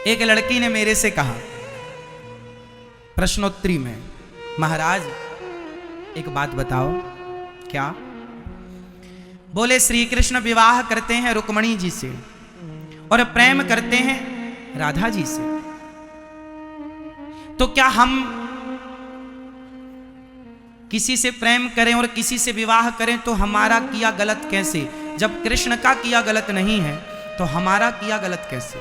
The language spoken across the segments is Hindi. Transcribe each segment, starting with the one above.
एक लड़की ने मेरे से कहा प्रश्नोत्तरी में, महाराज एक बात बताओ। क्या? बोले श्री कृष्ण विवाह करते हैं रुक्मणी जी से और प्रेम करते हैं राधा जी से, तो क्या हम किसी से प्रेम करें और किसी से विवाह करें तो हमारा किया गलत कैसे? जब कृष्ण का किया गलत नहीं है तो हमारा किया गलत कैसे?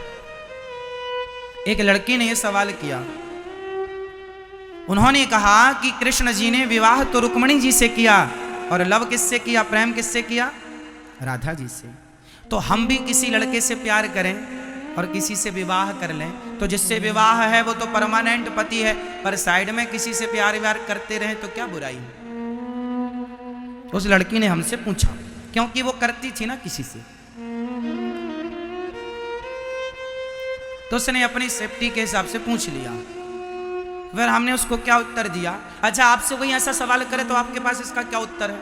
एक लड़की ने यह सवाल किया। उन्होंने कहा कि कृष्ण जी ने विवाह तो रुक्मणी जी से किया और लव किससे किया, प्रेम किससे किया? राधा जी से। तो हम भी किसी लड़के से प्यार करें और किसी से विवाह कर लें तो जिससे विवाह है वो तो परमानेंट पति है, पर साइड में किसी से प्यार व्यार करते रहें तो क्या बुराई है? उस लड़की ने हमसे पूछा, क्योंकि वो करती थी ना किसी से, तो उसने अपनी सेफ्टी के हिसाब से पूछ लिया। फिर हमने उसको क्या उत्तर दिया? अच्छा, आपसे कोई ऐसा सवाल करे तो आपके पास इसका क्या उत्तर है?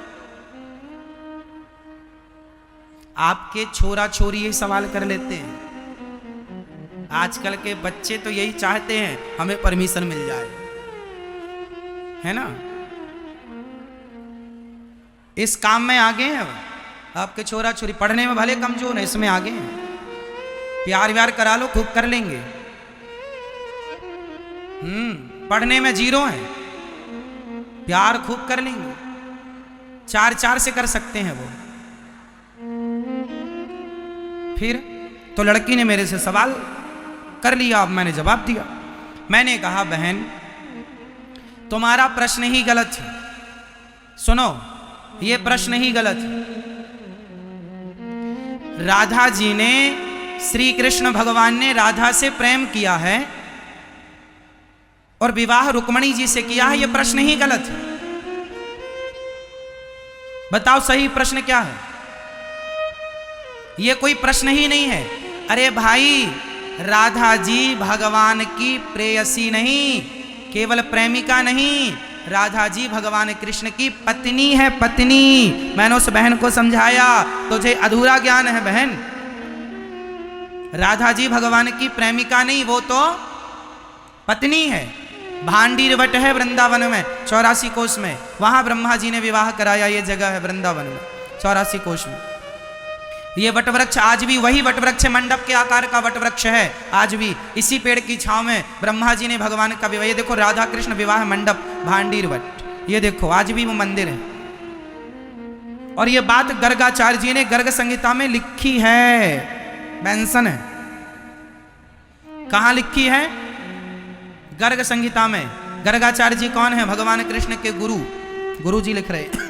आपके छोरा छोरी यही सवाल कर लेते हैं। आजकल के बच्चे तो यही चाहते हैं हमें परमिशन मिल जाए, है ना? इस काम में आगे हैं आपके छोरा छोरी, पढ़ने में भले कमजोर है, इसमें आगे हैं। प्यार व्यार करा लो, खूब कर लेंगे। पढ़ने में जीरो है, प्यार खूब कर लेंगे, 4-4 से कर सकते हैं वो। फिर तो लड़की ने मेरे से सवाल कर लिया, अब मैंने जवाब दिया। मैंने कहा बहन तुम्हारा प्रश्न ही गलत है। सुनो, ये प्रश्न ही गलत है। राधा जी ने, श्री कृष्ण भगवान ने राधा से प्रेम किया है और विवाह रुक्मणी जी से किया है, यह प्रश्न ही गलत है। बताओ सही प्रश्न क्या है? यह कोई प्रश्न ही नहीं है। अरे भाई, राधा जी भगवान की प्रेयसी नहीं, केवल प्रेमिका नहीं, राधा जी भगवान कृष्ण की पत्नी है, पत्नी। मैंने उस बहन को समझाया, तुझे अधूरा ज्ञान है बहन। राधा जी भगवान की प्रेमिका नहीं, वो तो पत्नी है। भांडीर वट है वृंदावन में, 84 कोष में, वहां ब्रह्मा जी ने विवाह कराया। ये जगह है वृंदावन में, 84 कोष में। ये वटवृक्ष आज भी वही वटवृक्ष मंडप के आकार का वटवृक्ष है। आज भी इसी पेड़ की छांव में ब्रह्मा जी ने भगवान का विवाह, ये देखो राधा कृष्ण विवाह मंडप भांडीर वट, ये देखो आज भी वो मंदिर है। और ये बात गर्गाचार्य जी ने गर्ग संहिता में लिखी है, मेंशन है। कहां लिखी है? गर्ग संहिता में। गर्गाचार्य जी कौन है? भगवान कृष्ण के गुरु जी लिख रहे।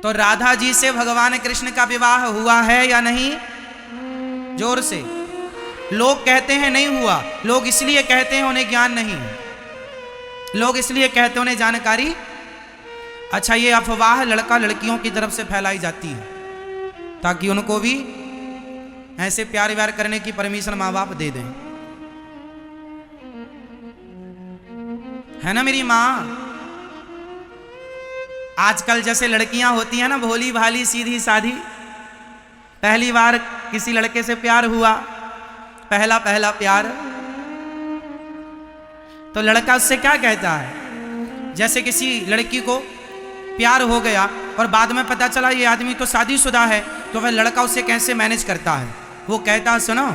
तो राधा जी से भगवान कृष्ण का विवाह हुआ है या नहीं? जोर से। लोग कहते हैं नहीं हुआ। लोग इसलिए कहते हैं उन्हें ज्ञान नहीं, लोग इसलिए कहते हैं उन्हें जानकारी। अच्छा, ये अफवाह लड़का लड़कियों की तरफ से फैलाई जाती है ताकि उनको भी ऐसे प्यार व्यार करने की परमिशन माँ बाप दे दें, है ना मेरी माँ? आजकल जैसे लड़कियां होती हैं ना, भोली भाली सीधी साधी, पहली बार किसी लड़के से प्यार हुआ, पहला प्यार, तो लड़का उससे क्या कहता है? जैसे किसी लड़की को प्यार हो गया और बाद में पता चला ये आदमी तो शादीशुदा है, तो वह लड़का उसे कैसे मैनेज करता है? वो कहता है सुनो,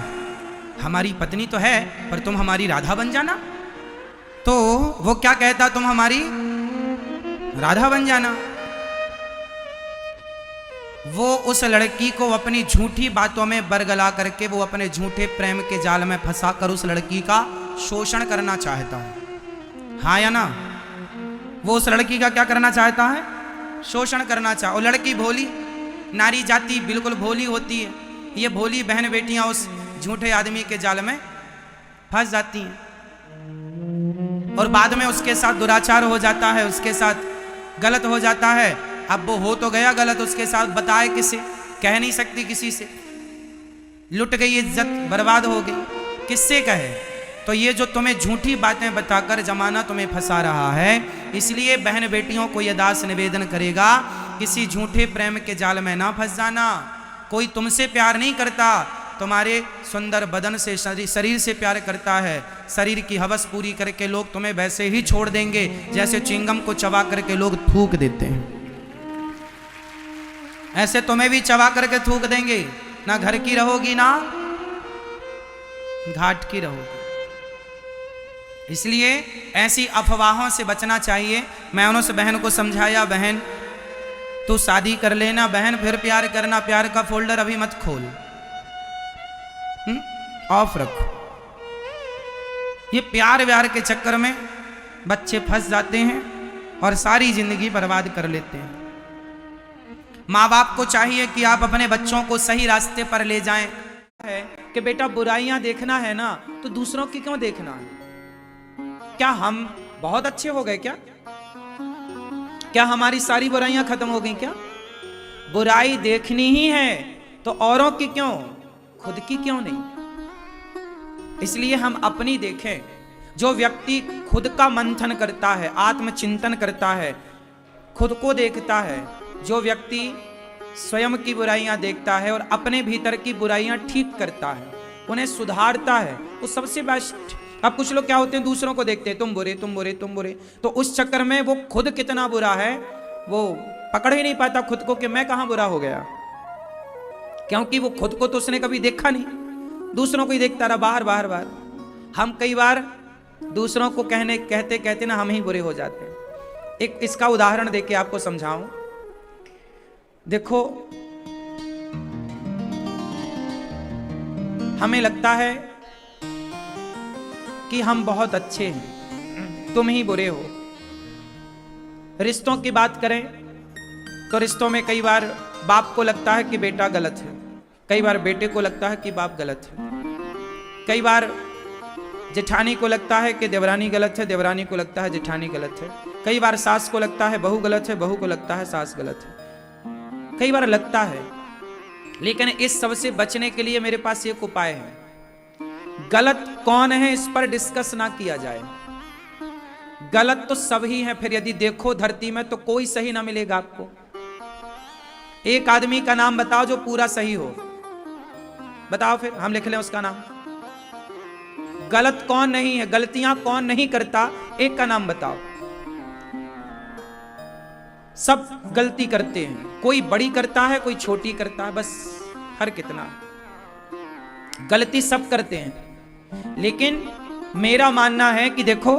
हमारी पत्नी तो है पर तुम हमारी राधा बन जाना। तो वो क्या कहता? तुम हमारी राधा बन जाना। वो उस लड़की को अपनी झूठी बातों में बरगला करके वो अपने झूठे प्रेम के जाल में फंसा कर उस लड़की का शोषण करना चाहता है, हाँ या ना? वो उस लड़की का क्या करना चाहता है? शोषण करना चाहता। और लड़की भोली, नारी जाति बिल्कुल भोली होती है। ये भोली बहन बेटियां उस झूठे आदमी के जाल में फंस जाती हैं और बाद में उसके साथ दुराचार हो जाता है, उसके साथ गलत हो जाता है। अब वो हो तो गया गलत, उसके साथ बताए किसे? कह नहीं सकती किसी से, लुट गई इज्जत, बर्बाद हो गई, किससे कहे? तो ये जो तुम्हें झूठी बातें बताकर जमाना तुम्हें फंसा रहा है, इसलिए बहन बेटियों को यह दास निवेदन करेगा, किसी झूठे प्रेम के जाल में ना फंस जाना। कोई तुमसे प्यार नहीं करता, तुम्हारे सुंदर बदन से, शरीर से प्यार करता है। शरीर की हवस पूरी करके लोग तुम्हें वैसे ही छोड़ देंगे जैसे च्युइंगम को चबा करके लोग थूक देते हैं, ऐसे तुम्हें भी चबा करके थूक देंगे। ना घर की रहोगी ना घाट की रहोगी। इसलिए ऐसी अफवाहों से बचना चाहिए। मैंने उस बहन को समझाया, बहन तू शादी कर लेना बहन, फिर प्यार करना, प्यार का फोल्डर अभी मत खोल, ऑफ रखो। ये प्यार व्यार के चक्कर में बच्चे फंस जाते हैं और सारी जिंदगी बर्बाद कर लेते हैं। माँ बाप को चाहिए कि आप अपने बच्चों को सही रास्ते पर ले जाएं। है कि बेटा बुराइयां देखना है ना तो दूसरों की क्यों देखना है? क्या हम बहुत अच्छे हो गए क्या? क्या हमारी सारी बुराइयां खत्म हो गई क्या? बुराई देखनी ही है तो औरों की क्यों, खुद की क्यों नहीं? इसलिए हम अपनी देखें। जो व्यक्ति खुद का मंथन करता है, आत्मचिंतन करता है, खुद को देखता है, जो व्यक्ति स्वयं की बुराइयां देखता है और अपने भीतर की बुराइयां ठीक करता है, उन्हें सुधारता है, वो सबसे बेस्ट। अब कुछ लोग क्या होते हैं, दूसरों को देखते हैं, तुम बुरे तुम बुरे तुम बुरे, तो उस चक्कर में वो खुद कितना बुरा है वो पकड़ ही नहीं पाता खुद को कि मैं कहां बुरा हो गया, क्योंकि वो खुद को तो उसने कभी देखा नहीं, दूसरों को ही देखता रहा बाहर बाहर बाहर। हम कई बार दूसरों को कहते कहते ना हम ही बुरे हो जाते हैं। एक इसका उदाहरण देके आपको समझाऊं। देखो, हमें लगता है कि हम बहुत अच्छे हैं, तुम ही बुरे हो। रिश्तों की बात करें तो रिश्तों में कई बार बाप को लगता है कि बेटा गलत है, कई बार बेटे को लगता है कि बाप गलत है, कई बार जेठानी को लगता है कि देवरानी गलत है, देवरानी को लगता है जेठानी गलत है, कई बार सास को लगता है बहू गलत है, बहू को लगता है सास गलत है, कई बार लगता है। लेकिन इस सब से बचने के लिए मेरे पास एक उपाय है। गलत कौन है इस पर डिस्कस ना किया जाए। गलत तो सब ही है। फिर यदि देखो धरती में तो कोई सही ना मिलेगा आपको। एक आदमी का नाम बताओ जो पूरा सही हो, बताओ, फिर हम लिख लें उसका नाम। गलत कौन नहीं है, गलतियां कौन नहीं करता, एक का नाम बताओ। सब गलती करते हैं, कोई बड़ी करता है कोई छोटी करता है, बस हर कितना गलती सब करते हैं। लेकिन मेरा मानना है कि देखो,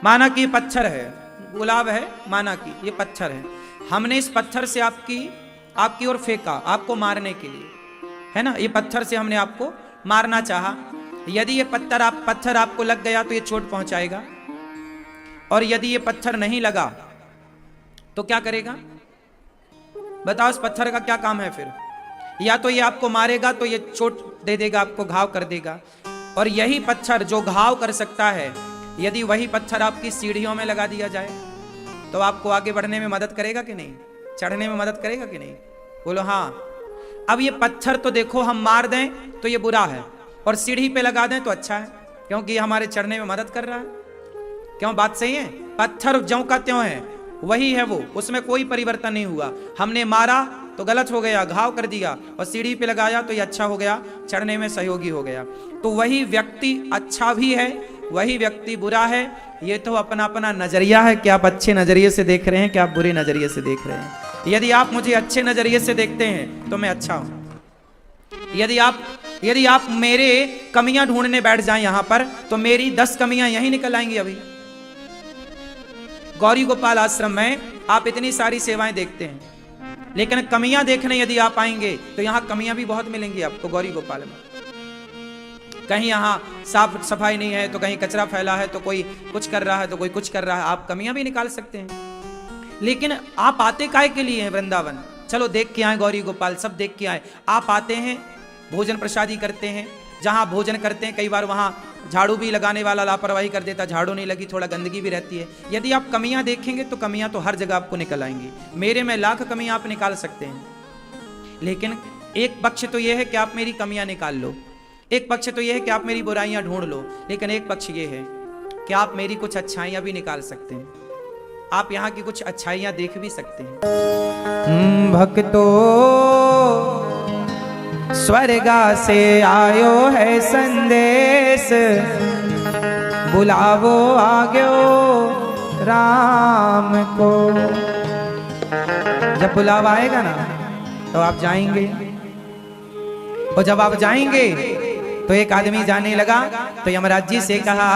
माना कि ये पत्थर है, गुलाब है, माना कि ये पत्थर है, हमने इस पत्थर से आपकी ओर फेंका आपको मारने के लिए, है ना, ये पत्थर से हमने आपको मारना चाहा। यदि ये पत्थर आपको लग गया तो ये चोट पहुंचाएगा, और यदि ये पत्थर नहीं लगा तो क्या करेगा बताओ? इस पत्थर का क्या काम है फिर? या तो ये आपको मारेगा तो ये चोट दे देगा, आपको घाव कर देगा। और यही पत्थर जो घाव कर सकता है, यदि वही पत्थर आपकी सीढ़ियों में लगा दिया जाए तो आपको आगे बढ़ने में मदद करेगा कि नहीं, चढ़ने में मदद करेगा कि नहीं? बोलो हाँ। अब ये पत्थर तो देखो हम मार दें तो ये बुरा है, और सीढ़ी पे लगा दें तो अच्छा है, क्योंकि ये हमारे चढ़ने में मदद कर रहा है। क्यों? बात सही है। पत्थर ज्यों का त्यों है, वही है वो, उसमें कोई परिवर्तन नहीं हुआ। हमने मारा तो गलत हो गया, घाव कर दिया, और सीढ़ी पे लगाया तो ये अच्छा हो गया, चढ़ने में सहयोगी हो गया। तो वही व्यक्ति अच्छा भी है, वही व्यक्ति बुरा है। ये तो अपना अपना नजरिया है कि आप अच्छे नजरिए से देख रहे हैं कि आप बुरे नजरिए से देख रहे हैं। यदि आप मुझे अच्छे नजरिए से देखते हैं तो मैं अच्छा हूं। यदि आप मेरे कमियां ढूंढने बैठ जाएं यहां पर तो मेरी 10 कमियां यहीं निकल आएंगी। अभी गौरी गोपाल आश्रम में आप इतनी सारी सेवाएं देखते हैं, लेकिन कमियां देखने यदि आप आएंगे तो यहां कमियां भी बहुत मिलेंगी आपको। गौरी गोपाल में कहीं यहां साफ सफाई नहीं है तो कहीं कचरा फैला है, तो कोई कुछ कर रहा है तो कोई कुछ कर रहा है, आप कमियां भी निकाल सकते हैं। लेकिन आप आते काहे के लिए हैं वृंदावन? चलो देख के आए गौरी गोपाल, सब देख के आए। आप आते हैं, भोजन प्रसादी करते हैं, जहां भोजन करते हैं कई बार वहां झाड़ू भी लगाने वाला लापरवाही कर देता, झाड़ू नहीं लगी, थोड़ा गंदगी भी रहती है। यदि आप कमियां देखेंगे तो कमियां तो हर जगह आपको निकल आएंगी। मेरे में लाख कमियां आप निकाल सकते हैं, लेकिन एक पक्ष तो यह है कि आप मेरी कमियां निकाल लो, एक पक्ष तो यह है कि आप मेरी बुराइयां ढूंढ लो, लेकिन एक पक्ष ये है कि आप मेरी कुछ अच्छाइयां भी निकाल सकते हैं। आप यहाँ की कुछ अच्छाइयां देख भी सकते हैं। भक्तों स्वर्गा से आयो है संदेश, बुलावो आग्यो राम को। जब बुलावा आएगा ना तो आप जाएंगे, और जब आप जाएंगे तो एक आदमी जाने लगा तो यमराज जी से कहा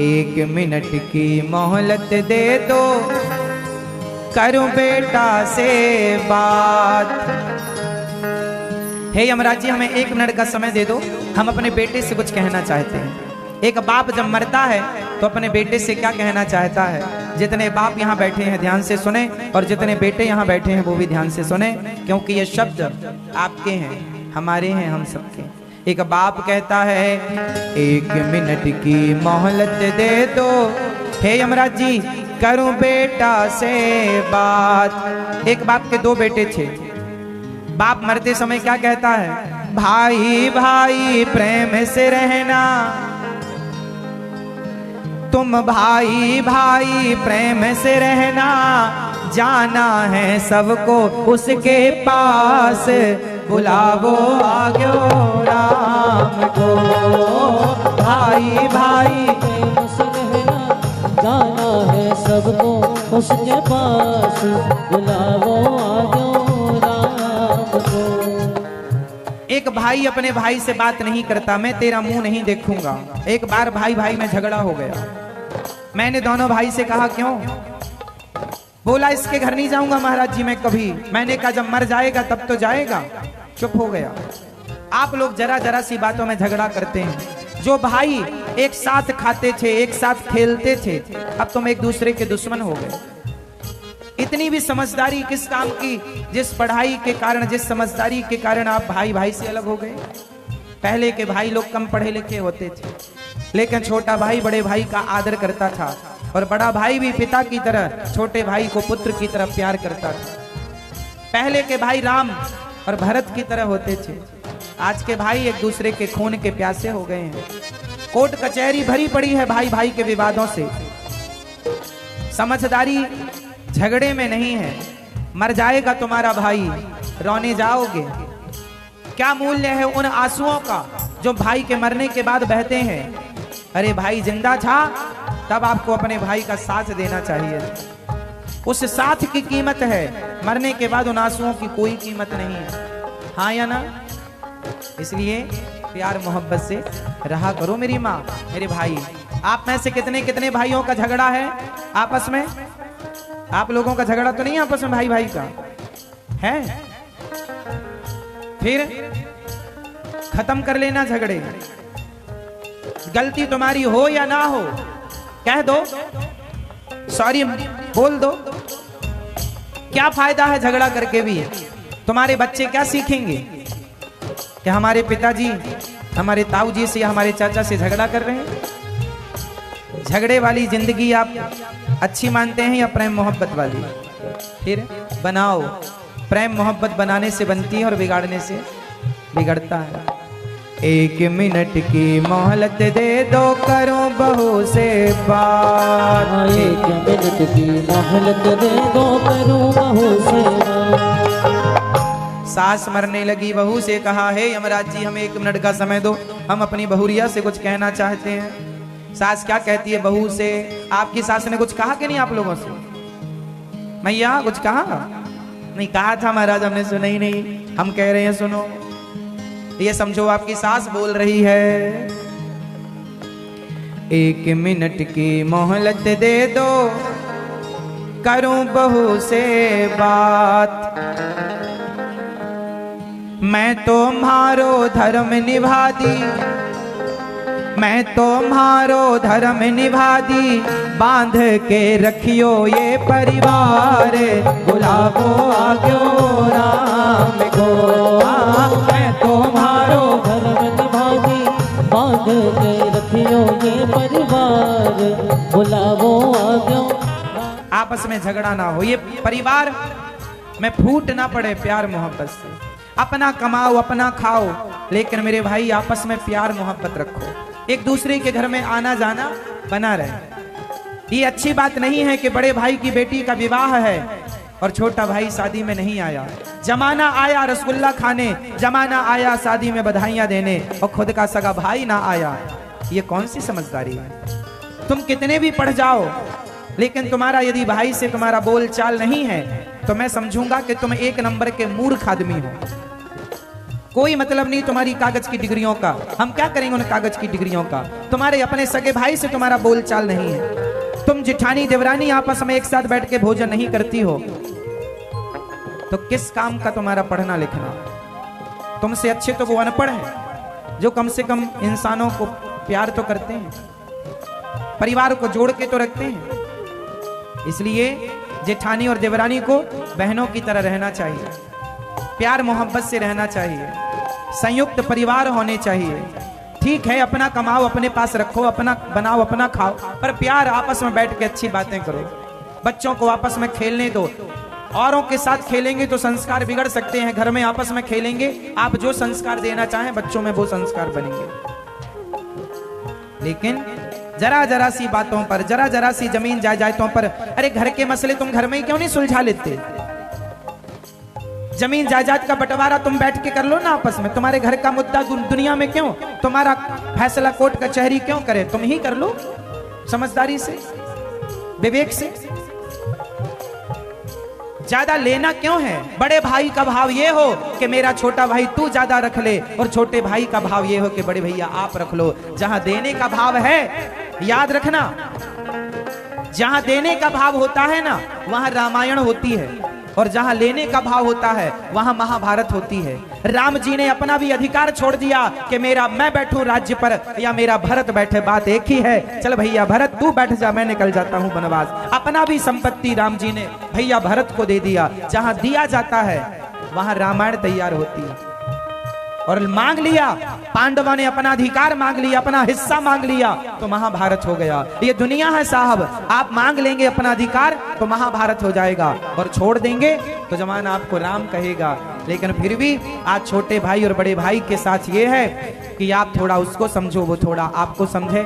1 मिनट की मोहलत दे दो, करूं बेटा से बात। हे यमराज जी, हमें 1 मिनट का समय दे दो, हम अपने बेटे से कुछ कहना चाहते हैं। एक बाप जब मरता है तो अपने बेटे से क्या कहना चाहता है? जितने बाप यहाँ बैठे हैं ध्यान से सुने, और जितने बेटे यहाँ बैठे हैं वो भी ध्यान से सुने, क्योंकि ये शब्द आपके हैं, हमारे हैं, हम सबके। एक बाप कहता है 1 मिनट की मोहलत दे दो, हे यमराज जी करूं बेटा से बात। एक बाप के 2 बेटे थे। बाप मरते समय क्या कहता है? भाई भाई प्रेम से रहना, तुम भाई भाई प्रेम से रहना, जाना है सबको उसके पास, बुलावो आग्यो राम को। भाई भाई प्रेम से रहना, जाना है सबको उसके पास, बुलावो आग्यो राम को। एक भाई अपने भाई से बात नहीं करता, मैं तेरा मुंह नहीं देखूंगा। एक बार भाई भाई में झगड़ा हो गया। मैंने दोनों भाई से कहा क्यों? बोला इसके घर नहीं जाऊंगा महाराज जी मैं कभी। मैंने कहा जब मर जाएगा तब तो जाएगा। चुप हो गया। आप लोग जरा जरा सी बातों में झगड़ा करते हैं। जो भाई एक साथ खाते थे, एक साथ खेलते थे, अब तुम एक दूसरे के दुश्मन हो गए। इतनी भी समझदारी किस काम की, जिस पढ़ाई के कारण, जिस समझदारी के कारण आप भाई भाई से अलग हो गए। पहले के भाई लोग कम पढ़े लिखे होते थे, लेकिन छोटा भाई बड़े भाई का आदर करता था, और बड़ा भाई भी पिता की तरह छोटे भाई को पुत्र की तरह प्यार करता था। पहले के भाई राम और भरत की तरह होते थे। आज के भाई एक दूसरे के खून के प्यासे हो गए हैं। कोर्ट कचहरी भरी पड़ी है भाई भाई के विवादों से। समझदारी झगड़े में नहीं है। मर जाएगा तुम्हारा भाई, रोने जाओगे। क्या मूल्य है उन आंसुओं का जो भाई के मरने के बाद बहते हैं? अरे भाई जिंदा था तब आपको अपने भाई का साथ देना चाहिए। उस साथ की कीमत है, मरने के बाद उन आंसुओं की कोई कीमत नहीं है। हाँ या ना? इसलिए प्यार मोहब्बत से रहा करो मेरी माँ, मेरे भाई। आप में से कितने कितने भाइयों का झगड़ा है आपस में? आप लोगों का झगड़ा तो नहीं आपस में भाई भाई का है? फिर खत्म कर लेना झगड़े। गलती तुम्हारी हो या ना हो, कह दो, सॉरी बोल दो। क्या फायदा है झगड़ा करके भी? तुम्हारे बच्चे क्या सीखेंगे कि हमारे पिताजी हमारे ताऊ जी से या हमारे चाचा से झगड़ा कर रहे हैं? झगड़े वाली जिंदगी आप अच्छी मानते हैं या प्रेम मोहब्बत वाली? फिर बनाओ। प्रेम मोहब्बत बनाने से बनती है और बिगाड़ने से बिगड़ता है। 1 मिनट की मोहलत दे दो, करूं बहू से बात। 1 मिनट की मोहलत दे दो, करूं बहू से बात। सास मरने लगी, बहू से कहा है यमराज जी हमें 1 मिनट का समय दो, हम अपनी बहुरिया से कुछ कहना चाहते हैं। सास क्या कहती है बहू से? आपकी सास ने कुछ कहा कि नहीं आप लोगों से? मैया कुछ कहा? नहीं कहा था महाराज, हमने सुना ही नहीं। हम कह रहे हैं सुनो। ये समझो आपकी सास बोल रही है 1 मिनट की मोहलत दे दो, करूं बहू से बात। मैं तुम्हारो धर्म निभा दी, मैं तुम्हारो धर्म निभा दी, बांध के रखियो ये परिवार, बुलावो आग्यो राम को। मैं तुम्हारो धर्म निभा दी, बांध के रखियो ये परिवार, बुलावो आग्यो। आपस में झगड़ा ना हो, ये परिवार में फूट ना पड़े प्यार मोहब्बत से। अपना कमाओ अपना खाओ, लेकिन मेरे भाई आपस में प्यार मोहब्बत रखो। एक दूसरे के घर में आना जाना बना रहे। ये अच्छी बात नहीं है कि बड़े भाई की बेटी का विवाह है और छोटा भाई शादी में नहीं आया। जमाना आया रसगुल्ला खाने, जमाना आया शादी में बधाइयां देने, और खुद का सगा भाई ना आया। ये कौन सी समझदारी है? तुम कितने भी पढ़ जाओ, लेकिन तुम्हारा यदि भाई से तुम्हारा बोल चाल नहीं है तो मैं समझूंगा कि तुम एक नंबर के मूर्ख आदमी हो। कोई मतलब नहीं तुम्हारी कागज की डिग्रियों का। हम क्या करेंगे उन कागज की डिग्रियों का? तुम्हारे अपने सगे भाई से तुम्हारा बोल चाल नहीं है। तुम जिठानी देवरानी आपस में एक साथ बैठ के भोजन नहीं करती हो, तो किस काम का तुम्हारा पढ़ना लिखना? तुमसे अच्छे तो वो अनपढ़ हैं जो कम से कम इंसानों को प्यार तो करते हैं, परिवार को जोड़ के तो रखते हैं। इसलिए जेठानी और देवरानी को बहनों की तरह रहना चाहिए, प्यार मोहब्बत से रहना चाहिए, संयुक्त परिवार होने चाहिए। ठीक है, अपना कमाओ, अपने पास रखो, अपना बनाओ, अपना खाओ, पर प्यार आपस में बैठ के अच्छी बातें करो। बच्चों को आपस में खेलने दो। औरों के साथ खेलेंगे तो संस्कार बिगड़ सकते हैं। घर में आपस में खेलेंगे, आप जो संस्कार देना चाहें बच्चों में वो संस्कार बनेंगे। लेकिन जरा जरा सी बातों पर, जरा जरा सी जमीन जायदादों पर, अरे घर के मसले तुम घर में ही क्यों नहीं सुलझा लेते? जमीन जायदाद का बंटवारा तुम बैठ के कर लो ना आपस में। तुम्हारे घर का मुद्दा दुनिया में क्यों? तुम्हारा फैसला कोर्ट कचहरी क्यों करे? तुम ही कर लो समझदारी से, विवेक से। ज्यादा लेना क्यों है? बड़े भाई का भाव ये हो कि मेरा छोटा भाई तू ज्यादा रख ले, और छोटे भाई का भाव ये हो कि बड़े भैया आप रख लो। जहां देने का भाव है, याद रखना, जहां देने का भाव होता है ना वहां रामायण होती है, और जहां लेने का भाव होता है वहां महाभारत होती है। राम जी ने अपना भी अधिकार छोड़ दिया कि मैं बैठूं राज्य पर या मेरा भरत बैठे, बात एक ही है। चल भैया भरत तू बैठ जा, मैं निकल जाता हूं वनवास। अपना भी संपत्ति राम जी ने भैया भरत को दे दिया। जहां दिया जाता है वहां रामायण तैयार होती है। और मांग लिया, पांडवों ने अपना अधिकार मांग लिया, अपना हिस्सा मांग लिया, तो महाभारत हो गया। ये दुनिया है साहब, आप मांग लेंगे अपना अधिकार तो महाभारत हो जाएगा, और छोड़ देंगे तो जमाना आपको राम कहेगा। लेकिन फिर भी आज छोटे भाई और बड़े भाई के साथ ये है कि आप थोड़ा उसको समझो, वो थोड़ा आपको समझे।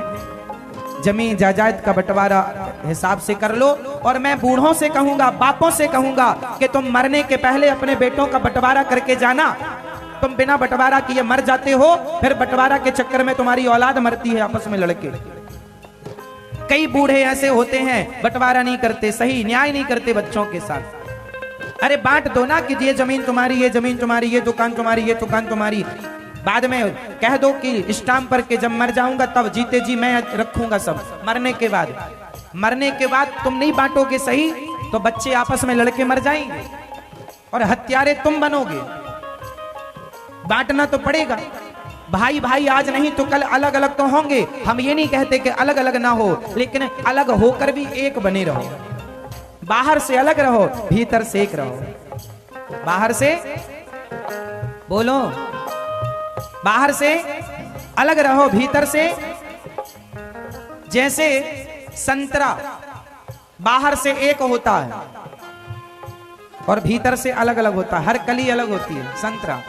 जमीन जायदाद का बंटवारा हिसाब से कर लो। और मैं बूढ़ों से कहूंगा, बापों से कहूंगा कि तुम मरने के पहले अपने बेटों का बंटवारा करके जाना। तुम बिना बंटवारा किए मर जाते हो, फिर बंटवारा के चक्कर में तुम्हारी औलाद मरती है आपस में लड़के। कई बूढ़े ऐसे होते हैं बंटवारा नहीं करते, सही न्याय नहीं करते बच्चों के साथ। अरे बांट दो ना कि ये जमीन तुम्हारी, ये जमीन तुम्हारी, ये दुकान तुम्हारी, ये दुकान तुम्हारी। बाद में कह दो कि स्टाम्प पर के जब मर जाऊंगा तब जीते जी मैं रखूंगा सब। मरने के बाद तुम नहीं बांटोगे सही, तो बच्चे आपस में लड़के मर जाएंगे और हत्यारे तुम बनोगे। बांटना तो पड़ेगा। भाई भाई आज नहीं तो कल अलग अलग तो होंगे। हम ये नहीं कहते कि अलग अलग ना हो, लेकिन अलग होकर भी एक बने रहो। बाहर से अलग रहो, भीतर से एक रहो। बाहर से बोलो, बाहर से अलग रहो, भीतर से। जैसे संतरा बाहर से एक होता है और भीतर से अलग अलग होता है, हर कली अलग होती है संतरा।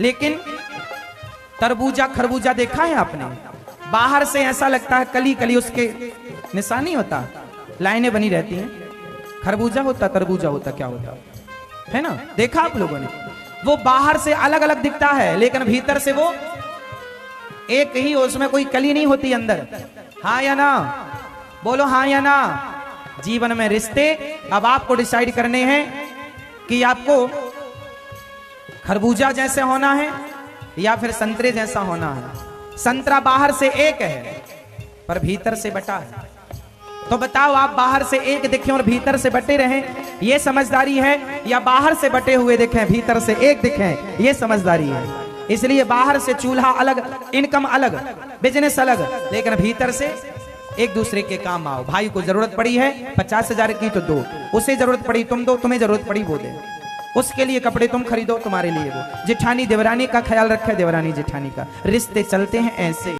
लेकिन तरबूजा खरबूजा देखा है आपने? बाहर से ऐसा लगता है कली कली उसके निशानी होता, लाइनें बनी रहती हैं। खरबूजा होता, तरबूजा होता, क्या होता है ना? देखा आप लोगों ने? वो बाहर से अलग अलग दिखता है, लेकिन भीतर से वो एक ही, उसमें कोई कली नहीं होती अंदर। हाँ या ना? बोलो हाँ या ना? जीवन में रिश्ते अब आपको डिसाइड करने हैं कि आपको खरबूजा जैसे होना है या फिर संतरे जैसा होना है। संतरा बाहर से एक है पर भीतर से बटा है। तो बताओ, आप बाहर से एक दिखें और भीतर से बटे रहें, ये समझदारी है? या बाहर से बटे हुए दिखें, भीतर से एक दिखें, ये समझदारी है? इसलिए बाहर से चूल्हा अलग, इनकम अलग, बिजनेस अलग, लेकिन भीतर से एक दूसरे के काम आओ। भाई को जरूरत पड़ी है 50,000 की तो दो, उसे जरूरत पड़ी तुम दो, तुम्हें जरूरत पड़ी वो दे, उसके लिए कपड़े तुम खरीदो, तुम्हारे लिए वो। जेठानी देवरानी का ख्याल रखे, देवरानी जेठानी का। रिश्ते चलते हैं ऐसे।